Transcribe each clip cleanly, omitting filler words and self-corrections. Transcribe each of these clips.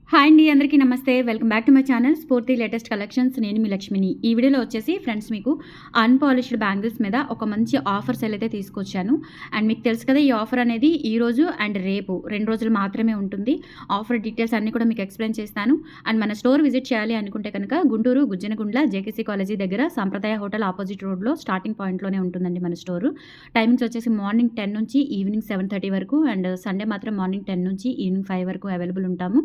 Hi అండి, అందరికీ నమస్తే. Welcome back to my channel స్ఫూర్తి లేటెస్ట్ కలెక్షన్స్. నేను మీ లక్ష్మిని. ఈ వీడియోలో వచ్చేసి ఫ్రెండ్స్ మీకు అన్‌పాలిష్డ్ బ్యాంగిల్స్ మీద ఒక మంచి ఆఫర్ సేల్ అయితే తీసుకొచ్చాను. అండ్ మీకు తెలుసు కదా, ఈ ఆఫర్ అనేది ఈరోజు అండ్ రేపు 2 రోజులు మాత్రమే ఉంటుంది. ఆఫర్ డీటెయిల్స్ అన్నీ కూడా మీకు ఎక్స్‌ప్లెయిన్ చేస్తాను. అండ్ మన స్టోర్ విజిట్ చేయాలి అనుకుంటే కనుక గుంటూరు గుజ్జనగుండ్ల జేకేసీ కాలేజీ దగ్గర సంప్రదాయ హోటల్ ఆపోజిట్ రోడ్లో స్టార్టింగ్ పాయింట్లోనే ఉంటుందండి మన స్టోరు. టైమింగ్స్ వచ్చేసి మార్నింగ్ 10 నుంచి ఈవినింగ్ 7:30 వరకు, అండ్ సండే మాత్రం మార్నింగ్ 10 నుంచి ఈవినింగ్ 5 వరకు అవైలబుల్ ఉంటాము.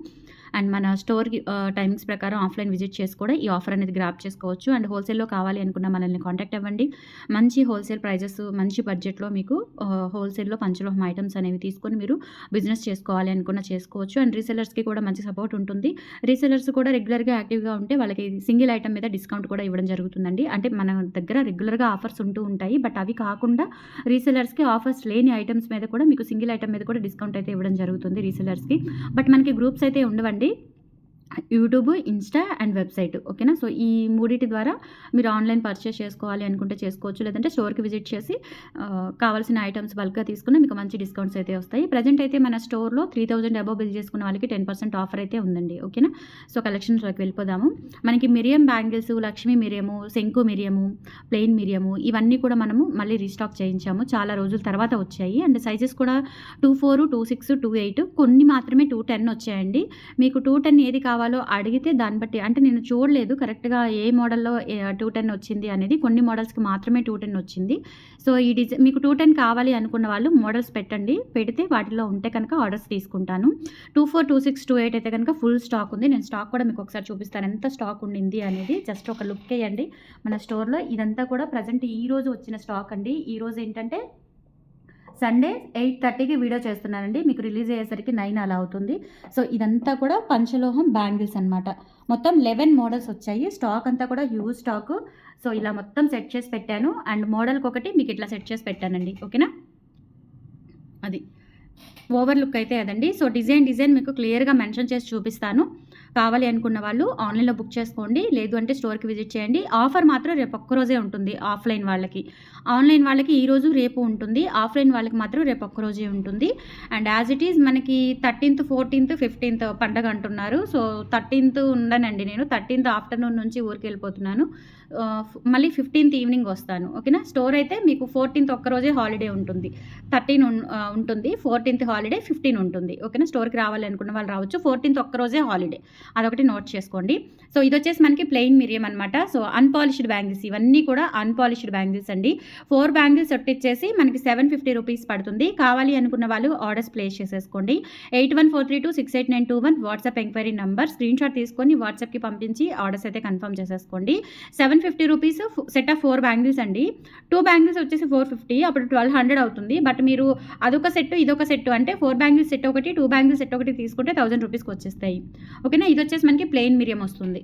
అండ్ మన స్టోర్‌కి టైమింగ్స్ ప్రకారం ఆఫ్‌లైన్ విజిట్ చేసి కూడా ఈ ఆఫర్ అనేది గ్రాబ్ చేసుకోవచ్చు. అండ్ హోల్‌సేల్‌లో కావాలి అనుకున్న మనల్ని కాంటాక్ట్ అవ్వండి. మంచి హోల్‌సేల్ ప్రైజెస్, మంచి బడ్జెట్‌లో మీకు హోల్‌సేల్‌లో పంచలోహం ఐటమ్స్ అనేవి తీసుకొని మీరు బిజినెస్ చేసుకోవాలి అనుకున్న చేసుకోవచ్చు. అండ్ రీసెల్లర్స్‌కి కూడా మంచి సపోర్ట్ ఉంటుంది. రీసెల్లర్స్ కూడా రెగ్యులర్‌గా యాక్టివ్‌గా ఉంటే వాళ్ళకి సింగిల్ ఐటమ్ మీద డిస్కౌంట్ కూడా ఇవ్వడం జరుగుతుందండి. అంటే మన దగ్గర రెగ్యులర్‌గా ఆఫర్స్ ఉంటూ ఉంటాయి. బట్ అవి కాకుండా రీసెల్లర్స్‌కి ఆఫర్స్ లేని ఐటమ్స్ మీద కూడా మీకు సింగిల్ ఐటమ్ మీద కూడా డిస్కౌంట్ అయితే ఇవ్వడం జరుగుతుంది రీసెల్లర్స్‌కి. బట్ మనకి గ్రూప్స్ అయితే ఉండవండి. YouTube, Insta and website. ఓకేనా. సో ఈ మూడిటి ద్వారా మీరు ఆన్‌లైన్ పర్చేస్ చేసుకోవాలి అనుకుంటే చేసుకోవచ్చు. లేదంటే స్టోర్‌కి విజిట్ చేసి కావాల్సిన ఐటమ్స్ బల్క్‌గా తీసుకున్న మీకు మంచి డిస్కౌంట్స్ అయితే వస్తాయి. ప్రెజెంట్ అయితే మన స్టోర్‌లో 3000 అబోవ్ బిల్ చేసుకున్న వాళ్ళకి 10% ఆఫర్ అయితే ఉందండి. ఓకేనా. సో కలెక్షన్స్‌లోకి వెళ్ళిపోదాము. మనకి మిరియం బ్యాంగిల్స్, లక్ష్మీ మిరియము, శంకు మిరియము, ప్లెయిన్ మిరియము ఇవన్నీ కూడా మనము మళ్ళీ రీస్టాక్ చేయించాము. చాలా రోజుల తర్వాత వచ్చాయి. అండ్ సైజెస్ కూడా 24, 26, 28 కొన్ని మాత్రమే 210 వచ్చాయండి. మీకు 210 ఏది కావాలో అడిగితే దాన్ని బట్టి, అంటే నేను చూడలేదు కరెక్ట్‌గా ఏ మోడల్‌లో 210 వచ్చింది అనేది. కొన్ని మోడల్స్‌కి మాత్రమే 210 వచ్చింది. సో ఈ మీకు 210 కావాలి అనుకున్న వాళ్ళు మోడల్స్ పెట్టండి. పెడితే వాటిలో ఉంటే కనుక ఆర్డర్స్ తీసుకుంటాను. 24, 26, 28 అయితే కనుక ఫుల్ స్టాక్ ఉంది. నేను స్టాక్ కూడా మీకు ఒకసారి చూపిస్తాను ఎంత స్టాక్ ఉండింది అనేది. జస్ట్ ఒక లుక్ ఎయ్యండి మన స్టోర్‌లో. ఇదంతా కూడా ప్రెజెంట్ ఈరోజు వచ్చిన స్టాక్ అండి. ఈరోజు ఏంటంటే సండే 8:30కి వీడియో చేస్తున్నానండి. మీకు రిలీజ్ అయ్యేసరికి 9 అలా అవుతుంది. సో ఇదంతా కూడా పంచలోహం బ్యాంగిల్స్ అనమాట. మొత్తం 11 మోడల్స్ వచ్చాయి. స్టాక్ అంతా కూడా హ్యూజ్ స్టాకు. సో ఇలా మొత్తం సెట్ చేసి పెట్టాను. అండ్ మోడల్‌కొకటి మీకు ఇట్లా సెట్ చేసి పెట్టానండి. ఓకేనా. అది ఓవర్ లుక్ అయితే అదండి. సో డిజైన్ మీకు క్లియర్‌గా మెన్షన్ చేసి చూపిస్తాను. కావాలి అనుకున్న వాళ్ళు ఆన్‌లైన్‌లో బుక్ చేసుకోండి. లేదు అంటే స్టోర్‌కి విజిట్ చేయండి. ఆఫర్ మాత్రం రేపు ఒక్కరోజే ఉంటుంది ఆఫ్‌లైన్ వాళ్ళకి. ఆన్‌లైన్ వాళ్ళకి ఈరోజు, రేపు ఉంటుంది. ఆఫ్‌లైన్ వాళ్ళకి మాత్రం రేపు ఒక్కరోజే ఉంటుంది. అండ్ యాజ్ ఇట్ ఈజ్ మనకి 13థ్, 14థ్, 15థ్ పండగ అంటున్నారు. సో 13థ్ ఉండనండి నేను. 13థ్ ఆఫ్టర్‌నూన్ నుంచి ఊరికెళ్ళిపోతున్నాను. మళ్ళీ 15థ్ ఈవినింగ్ వస్తాను. ఓకేనా. స్టోర్ అయితే మీకు 14థ్ ఒక్కరోజే హాలిడే ఉంటుంది. 13 ఉంటుంది. 14థ్ హాలిడే, 15 ఉంటుంది. ఓకేనా. స్టోర్‌కి రావాలి అనుకున్న వాళ్ళు రావచ్చు. 14థ్ ఒక్కరోజే హాలిడే. అదొకటి నోట్ చేసుకోండి. సో ఇదొచ్చేసి మనకి ప్లెయిన్ మిరియం అనమాట. సో అన్‌పాలిష్డ్ బ్యాంగిల్స్ ఇవన్నీ కూడా అన్‌పాలిష్డ్ బ్యాంగిల్స్ అండి. 4 బ్యాంగిల్స్ సెట్ ఇచ్చేసి మనకి 750 రూపీస్ పడుతుంది. కావాలి అనుకున్న వాళ్ళు ఆర్డర్స్ ప్లేస్ చేసేసుకోండి. 8143268921 వాట్సాప్ ఎంక్వైరీ నంబర్. స్క్రీన్‌షాట్ తీసుకొని వాట్సాప్‌కి పంపించి ఆర్డర్స్ అయితే కన్ఫర్మ్ చేసేసుకోండి. 750 రూపీస్ సెట్ ఆఫ్ 4 బ్యాంగిల్స్ అండి. 2 బ్యాంగిల్స్ వచ్చేసి 450, అప్పుడు 1200 అవుతుంది. బట్ మీరు అదొక సెట్, ఇదొక సెట్ అంటే 4 బ్యాంగిల్స్ సెట్ ఒకటి, 2 బ్యాంగిల్స్ సెట్ ఒకటి తీసుకుంటే 1000 రూపీస్‌కి వచ్చేస్తాయి. ఓకేనా. ఇదొచ్చేసి మనకి ప్లెయిన్ మిరియం వస్తుంది.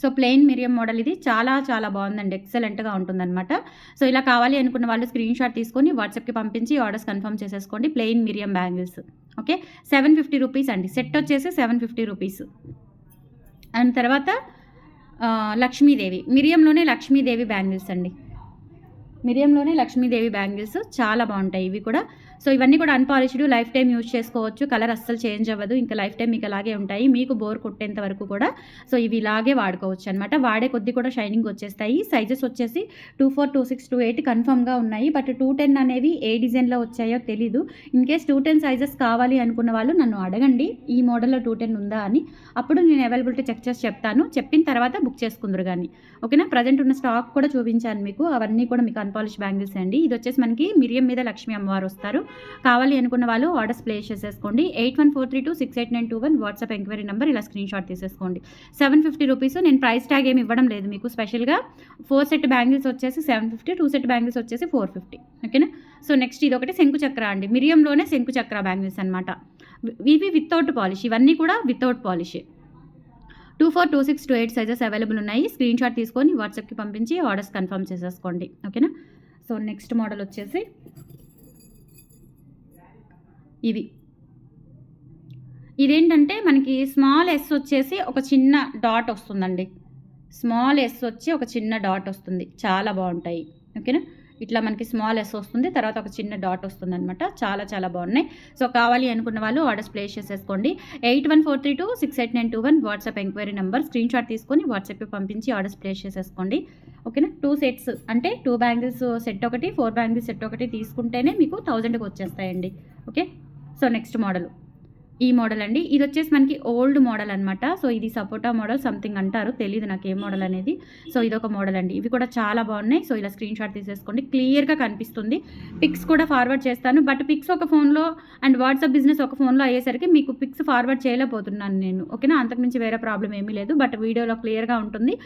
సో ప్లెయిన్ మిరియం మోడల్ ఇది చాలా బాగుందండి. ఎక్సలెంట్‌గా ఉంటుందన్నమాట. సో ఇలా కావాలి అనుకున్న వాళ్ళు స్క్రీన్‌షాట్ తీసుకొని వాట్సాప్‌కి పంపించి ఆర్డర్స్ కన్ఫర్మ్ చేసేసుకోండి. ప్లెయిన్ మిరియం బ్యాంగిల్స్. ఓకే. 750 రూపీస్ అండి. సెట్ వచ్చేసి 750 రూపీస్. అండ్ తర్వాత లక్ష్మీదేవి, మిరియంలోనే లక్ష్మీదేవి బ్యాంగిల్స్ అండి. మిరియంలోనే లక్ష్మీదేవి బ్యాంగిల్స్ చాలా బాగుంటాయి ఇవి కూడా. సో ఇవన్నీ కూడా అన్‌పాలిష్డ్, లైఫ్ టైమ్ యూజ్ చేసుకోవచ్చు. కలర్ అస్సలు చేంజ్ అవ్వదు. ఇంకా లైఫ్ టైమ్ మీకు అలాగే ఉంటాయి. మీకు బోర్ కొట్టేంత వరకు కూడా సో ఇవి ఇలాగే వాడుకోవచ్చు అనమాట. వాడే కొద్దీ కూడా షైనింగ్ వచ్చేస్తాయి. సైజెస్ వచ్చేసి 24, 26, 28 కన్ఫర్మ్‌గా ఉన్నాయి. బట్ 210 అనేవి ఏ డిజైన్‌లో వచ్చాయో తెలీదు. ఇన్‌కేస్ 210 సైజెస్ కావాలి అనుకున్న వాళ్ళు నన్ను అడగండి, ఈ మోడల్‌లో 210 ఉందా అని. అప్పుడు నేను అవైలబిలిటీ చెక్ చేసి చెప్తాను. చెప్పిన తర్వాత బుక్ చేసుకుందురు గానీ. ఓకేనా. ప్రజెంట్ ఉన్న స్టాక్ కూడా చూపించాను మీకు. అవన్నీ కూడా మీకు అన్‌పాలిష్డ్ బ్యాంగిల్స్ అండి. ఇది వచ్చేసి మనకి మిరియం మీద లక్ష్మీ అమ్మవారు వస్తారు. కావాలి అనుకున్న వాళ్ళు ఆర్డర్స్ ప్లేస్ చేసేసుకోండి. 8143268921 వాట్సాప్ ఎంక్వైరీ నెంబర్. ఇలా స్క్రీన్‌షాట్ తీసేసుకోండి. 750 రూపీస్. నేను ప్రైస్ ట్యాగ్ ఏమి ఇవ్వడం లేదు మీకు. స్పెషల్‌గా 4 సెట్ బ్యాంగిల్స్ వచ్చేసి 750, 2 సెట్ బ్యాంగిల్స్ వచ్చేసి 450. ఓకేనా. సో నెక్స్ట్ ఇదొకటి శంకు చక్ర అండి. మిరియంలోనే శంకు చక్ర బ్యాంగిల్స్ అనమాట. ఇవి వితౌట్ పాలిష్. ఇవన్నీ కూడా వితౌట్ పాలిష్. 24, 26, 28 సైజెస్ అవైలబుల్ ఉన్నాయి. స్క్రీన్‌షాట్ తీసుకొని వాట్సాప్‌కి పంపించి ఆర్డర్స్ కన్ఫర్మ్ చేసేసుకోండి. ఓకేనా. సో నెక్స్ట్ మోడల్ వచ్చేసి ఇవి. ఇదేంటంటే మనకి స్మాల్ ఎస్ వచ్చేసి ఒక చిన్న డాట్ వస్తుందండి. స్మాల్ ఎస్ వచ్చి ఒక చిన్న డాట్ వస్తుంది. చాలా బాగుంటాయి. ఓకేనా. ఇట్లా మనకి స్మాల్ ఎస్ వస్తుంది, తర్వాత ఒక చిన్న డాట్ వస్తుందనమాట. చాలా చాలా బాగున్నాయి. సో కావాలి అనుకున్న వాళ్ళు ఆర్డర్స్ ప్లేస్ చేసేసుకోండి. 8143268921 WhatsApp enquiry number. Screen shot తీసుకొని వాట్సాప్కి పంపించి ఆర్డర్స్ ప్లేస్ చేసేసుకోండి. ఓకేనా. 2 సెట్స్ అంటే 2 బ్యాంగిల్స్ సెట్ ఒకటి, 4 బ్యాంగిల్స్ సెట్ ఒకటి తీసుకుంటేనే మీకు 1000కి వచ్చేస్తాయండి. ఓకే. సో నెక్స్ట్ మోడల్ ఈ మోడల్ అండి. ఇది వచ్చేసి మనకి ఓల్డ్ మోడల్ అనమాట. సో ఇది సపోటా మోడల్ సంథింగ్ అంటారు, తెలియదు నాకు ఏ మోడల్ అనేది. సో ఇదొక మోడల్ అండి. ఇవి కూడా చాలా బాగున్నాయి. సో ఇలా స్క్రీన్ షాట్ తీసేసుకోండి, క్లియర్గా కనిపిస్తుంది. పిక్స్ కూడా ఫార్వర్డ్ చేస్తాను, బట్ పిక్స్ ఒక ఫోన్లో అండ్ వాట్సాప్ బిజినెస్ ఒక ఫోన్లో అయ్యేసరికి మీకు పిక్స్ ఫార్వర్డ్ చేయలేకపోతున్నాను నేను. ఓకేనా. అంతకుమించి వేరే ప్రాబ్లం ఏమీ లేదు, బట్ వీడియోలో క్లియర్గా ఉంటుంది.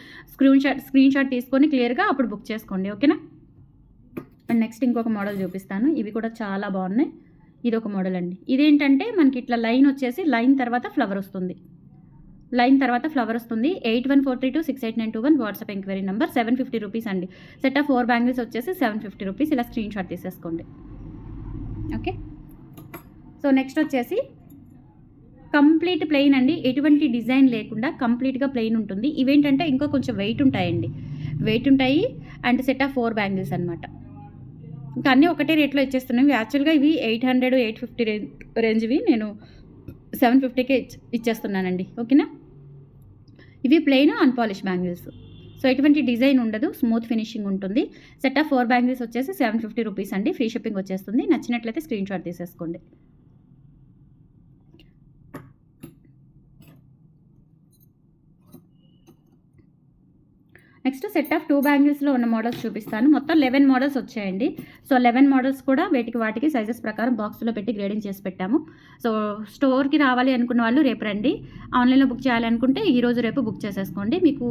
స్క్రీన్ షాట్ తీసుకొని క్లియర్గా అప్పుడు బుక్ చేసుకోండి. ఓకేనా. అండ్ నెక్స్ట్ ఇంకొక మోడల్ చూపిస్తాను. ఇవి కూడా చాలా బాగున్నాయి. ఇదొక మోడల్ అండి. ఇదేంటంటే మనకి ఇట్లా లైన్ వచ్చేసి లైన్ తర్వాత ఫ్లవర్ వస్తుంది. 8143268921 వాట్సాప్ ఎంక్వైరీ నెంబర్. 750 రూపీస్ అండి. సెట్ ఆఫ్ 4 బ్యాంగిల్స్ వచ్చేసి 750 రూపీస్. ఇలా స్క్రీన్ షాట్ తీసేసుకోండి. ఓకే. సో నెక్స్ట్ వచ్చేసి కంప్లీట్ ప్లెయిన్ అండి, ఎటువంటి డిజైన్ లేకుండా కంప్లీట్గా ప్లెయిన్ ఉంటుంది. ఇవేంటంటే ఇంకా కొంచెం వెయిట్ ఉంటాయి అండ్ సెట్ ఆఫ్ 4 బ్యాంగిల్స్ అనమాట. ఇంకా అన్నీ ఒకటే రేట్లో ఇచ్చేస్తున్నాయి. యాక్చువల్గా ఇవి 800 850 రేంజ్వి నేను 750కే ఇచ్చేస్తున్నానండి. ఓకేనా. ఇవి ప్లెయిన్ అన్పాలిష్ బ్యాంగిల్స్. సో ఎటువంటి డిజైన్ ఉండదు, స్మూత్ ఫినిషింగ్ ఉంటుంది. సెట్ ఆఫ్ 4 బ్యాంగిల్స్ వచ్చేసి 750 రూపీస్ అండి. ఫ్రీ షిప్పింగ్ వచ్చేస్తుంది. నచ్చినట్లయితే స్క్రీన్ షాట్ తీసేసుకోండి. నెక్స్ట్ సెట్ ఆఫ్ 2 బ్యాంగిల్స్లో ఉన్న మోడల్స్ చూపిస్తాను. మొత్తం 11 మోడల్స్ వచ్చాయండి. సో 11 మోడల్స్ కూడా వాటికి సైజెస్ ప్రకారం బాక్స్లో పెట్టి గ్రేడింగ్ చేసి పెట్టాము. సో స్టోర్కి రావాలి అనుకున్న వాళ్ళు రేపు రండి. ఆన్లైన్లో బుక్ చేయాలి అనుకుంటే ఈరోజు రేపు బుక్ చేసేసుకోండి. మీకు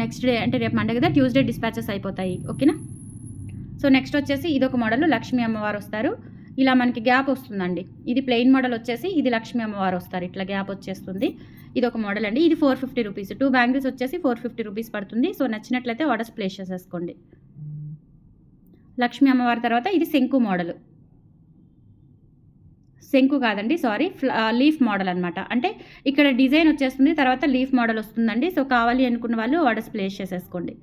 నెక్స్ట్ డే అంటే రేపు మండే కదా, ట్యూస్డే డిస్పాచెస్ అయిపోతాయి. ఓకేనా. సో నెక్స్ట్ వచ్చేసి ఇదొక మోడల్, లక్ష్మీ అమ్మవారు వస్తారు. ఇలా మనకి గ్యాప్ వస్తుందండి. ఇది ప్లెయిన్ మోడల్ వచ్చేసి ఇది లక్ష్మీ అమ్మవారు వస్తారు, ఇట్లా గ్యాప్ వచ్చేస్తుంది. ఇది ఒక మోడల్ అండి. ఇది 450 రూపీస్. 2 బ్యాంగిల్స్ వచ్చేసి 450 రూపీస్ పడుతుంది. సో నచ్చినట్లయితే ఆర్డర్స్ ప్లేస్ చేసేసుకోండి. లక్ష్మీ అమ్మవారి తర్వాత ఇది శంకు మోడల్. శంకు కాదండి, సారీ, లీఫ్ మోడల్ అనమాట. అంటే ఇక్కడ డిజైన్ వచ్చేస్తుంది, తర్వాత లీఫ్ మోడల్ వస్తుందండి. సో కావాలి అనుకున్న వాళ్ళు ఆర్డర్స్ ప్లేస్ చేసేసుకోండి.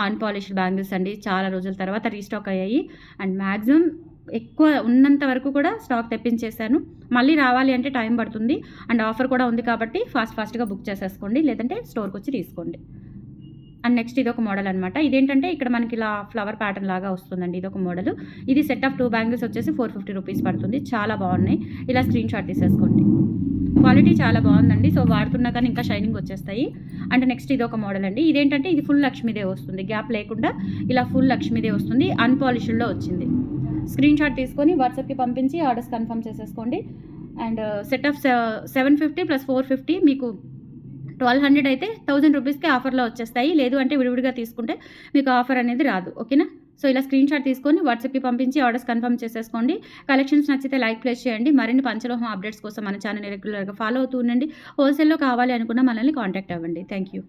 అన్పాలిష్డ్ బ్యాంగిల్స్ అండి, చాలా రోజుల తర్వాత రీస్టాక్ అయ్యాయి అండ్ మ్యాక్సిమం ఎక్కువ ఉన్నంత వరకు కూడా స్టాక్ తెప్పించేశాను. మళ్ళీ రావాలి అంటే టైం పడుతుంది అండ్ ఆఫర్ కూడా ఉంది కాబట్టి ఫాస్ట్గా బుక్ చేసేసుకోండి, లేదంటే స్టోర్కి వచ్చి తీసుకోండి. అండ్ నెక్స్ట్ ఇదొక మోడల్ అనమాట. ఇదేంటంటే ఇక్కడ మనకి ఇలా ఫ్లవర్ ప్యాటర్న్ లాగా వస్తుందండి. ఇదొక మోడల్. ఇది సెట్ ఆఫ్ 2 బ్యాంగిల్స్ వచ్చేసి 450 రూపీస్ పడుతుంది. చాలా బాగున్నాయి. ఇలా స్క్రీన్ షాట్ తీసేసుకోండి. క్వాలిటీ చాలా బాగుందండి. సో వాడుతున్నా కానీ ఇంకా షైనింగ్ వచ్చేస్తాయి. అండ్ నెక్స్ట్ ఇదొక మోడల్ అండి. ఇదేంటంటే ఇది ఫుల్ లక్ష్మీదేవి వస్తుంది, గ్యాప్ లేకుండా ఇలా ఫుల్ లక్ష్మీదేవి వస్తుంది, అన్పాలిష్డ్లో వచ్చింది. స్క్రీన్ షాట్ తీసుకొని వాట్సాప్కి పంపించి ఆర్డర్స్ కన్ఫర్మ్ చేసేసుకోండి. అండ్ సెట్ ఆఫ్ 750 + 450 మీకు 1200 అయితే 1000 రూపీస్కి ఆఫర్లో వచ్చేస్తాయి. లేదు అంటే విడివిడిగా తీసుకుంటే మీకు ఆఫర్ అనేది రాదు. ఓకేనా. సో ఇలా స్క్రీన్ షాట్ తీసుకొని వాట్సాప్కి పంపించి ఆర్డర్స్ కన్ఫర్మ్ చేసేసుకోండి. కలెక్షన్స్ నచ్చితే లైక్ ప్లేస్ చేయండి. మరిన్ని పంచలోహం అప్డేట్స్ కోసం మన ఛానల్ రెగ్యులర్గా ఫాలో అవుతూ ఉండండి. హోల్సేల్లో కావాలి అనుకున్న మనల్ని కాంటాక్ట్ అవ్వండి. Thank you.